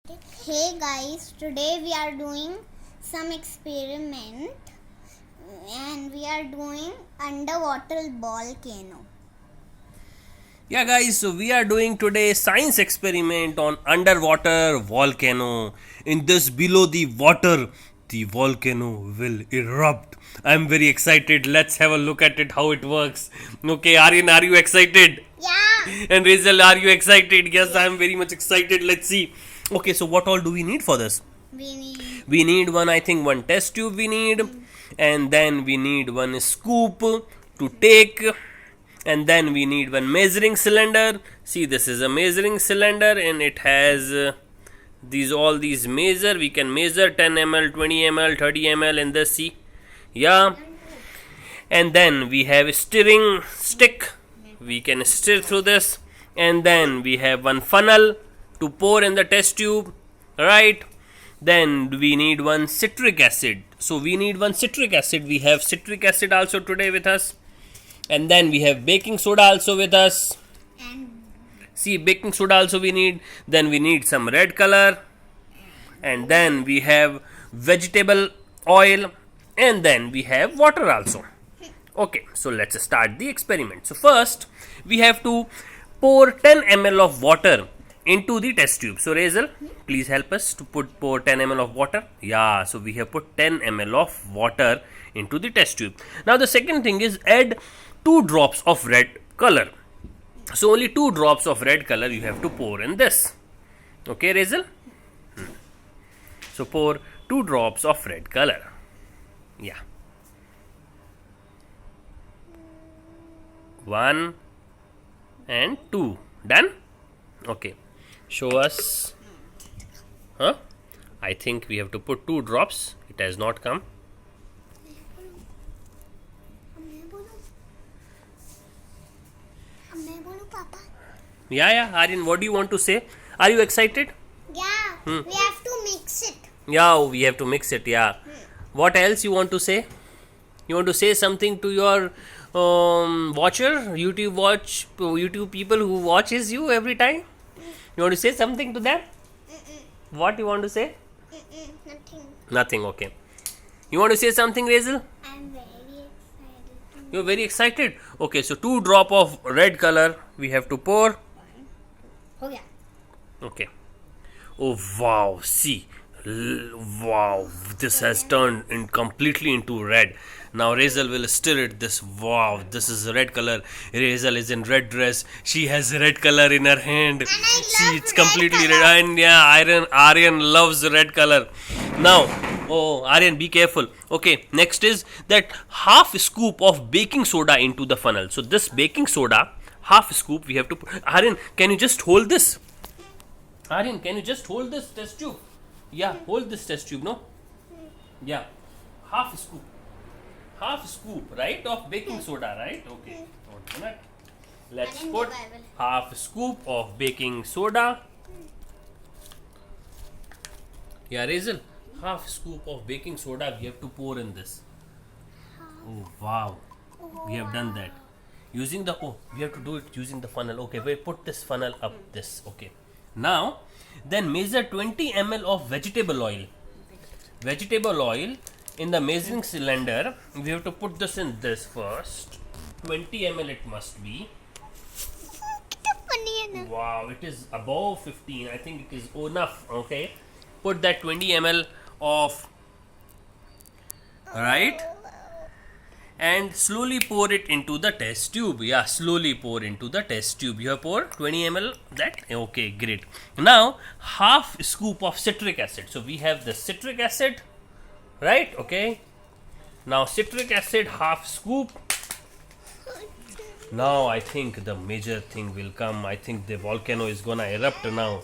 Hey guys, today we are doing some experiment and we are doing underwater volcano. Yeah, guys, so we are doing today science experiment on underwater volcano. In this below the water, the volcano will erupt. I'm very excited. Let's have a look at it how it works. Okay, Aryan, are you excited? Yeah. And Rizal, are you excited? Yes, Yes. I'm very much excited. Let's see. Okay, so what all do we need for this? We need We need one test tube we need, and then we need one scoop to take, and then we need one measuring cylinder. See, this is a measuring cylinder and it has these measure. We can measure 10 ml, 20 ml, 30 ml in this. See, yeah. And then we have a stirring stick. We can stir through this, and then we have one funnel to pour in the test tube, right? Then we need one citric acid. So we need one citric acid. We have citric acid also today with us, and then we have baking soda also with us. and See, baking soda also we need. Then we need some red color, and then we have vegetable oil, and then we have water also. Okay, so let's start the experiment. So first we have to pour 10 ml of water into the test tube. So Razel, please help us to pour 10 ml of water. Yeah, so we have put 10 ml of water into the test tube. Now the second thing is add 2 drops of red color. So only 2 drops of red color you have to pour in this. Okay, Razel? So pour 2 drops of red color. Yeah. 1 and 2. Done? Okay. Show us. Huh? I think we have to put 2 drops. It has not come. Papa. Yeah, Aryan, what do you want to say? Are you excited? Yeah, we have to mix it. Yeah, we have to mix it. Yeah. What else you want to say? You want to say something to your watcher, YouTube people who watches you every time? You want to say something to them? What you want to say? Nothing. Nothing. Okay. You want to say something, Razel? I'm very excited. You're very excited. Okay, so 2 drop of red color we have to pour. Oh yeah. Okay. Oh wow! See, wow! This has turned in completely into red. Now Razel will stir it. This wow! This is red color. Razel is in red dress. She has red color in her hand. And I See, love it's red completely color. red. And yeah, Aryan loves red color. Now, oh Aryan, be careful. Okay, next is that half scoop of baking soda into the funnel. So this baking soda, half scoop we have to put. Aryan, can you just hold this? Aryan, can you just hold this test tube? Yeah, hold this test tube, no? Yeah, half scoop. Half scoop, right, of baking soda, right? Okay, one minute. Let's Aryan, put give, I will. half scoop of baking soda. Yeah, Razel, half scoop of baking soda we have to pour in this. Oh, wow. We have done that. Using the, oh, we have to do it using the funnel. Okay, we put this funnel up this. Okay. Now, then measure 20 ml of vegetable oil. Vegetable oil in the measuring cylinder. We have to put this in this first. 20 ml it must be. Wow, it is above 15. I think it is enough. Okay. Put that 20 ml of, right, and slowly pour it into the test tube. Yeah, slowly pour into the test tube. You have poured 20 ml that. Okay, great. Now half scoop of citric acid. So we have the citric acid, right? Okay. Now citric acid half scoop. Now I think the major thing will come. I think the volcano is gonna erupt now,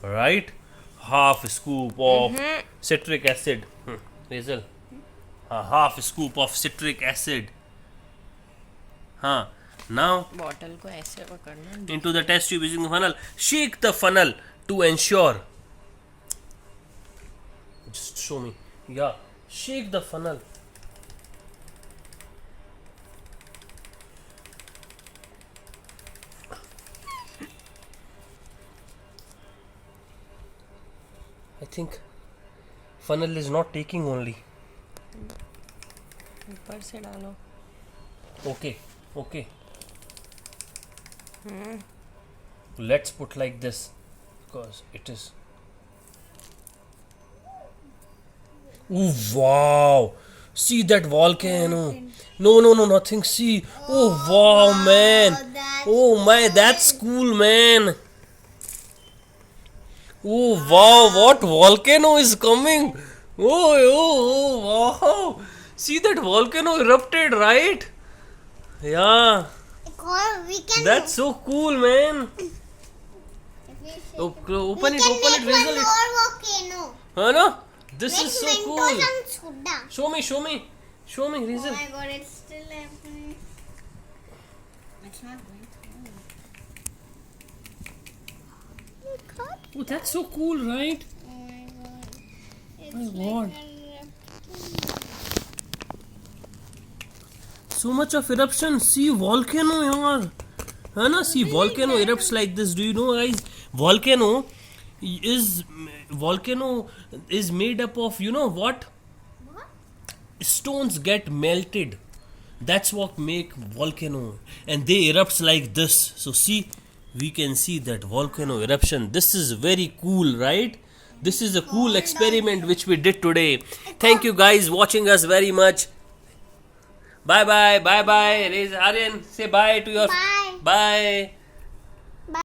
right? Half scoop of citric acid. Hazel, a half scoop of citric acid. Now bottle को ऐसे पकड़ना into the test tube using the funnel. Shake the funnel to ensure. Just show me. Yeah, shake the funnel. I think funnel is not taking only. ऊपर से डालो. Okay, okay. Let's put like this because it is. Oh wow! See that volcano? No, nothing. See. Oh wow, man! that's Oh my, that's cool, man! Oh wow, what volcano is coming? Oh, wow! See that volcano erupted, right? Yeah, Because we can. that's so cool, man. if we shake Open we it, can open it, make one Rizal. more volcano. Huh, no? This Like is so Mentos cool. and soda. Show me, Oh Rizal. my god, it's still happening. It's not going through. Oh, that's so cool, right? Oh my god. It's My like god. a So much of eruption. See volcano, yaar. है ना? See volcano erupts like this. Do you know, guys? Volcano is made up of, you know what? What? Stones get melted. That's what make volcano, and they erupts like this. So see, we can see that volcano eruption. This is very cool, right? This is a cool experiment which we did today. Thank you guys watching us very much. Bye bye. Raise Aryan, say bye to your Bye. bye.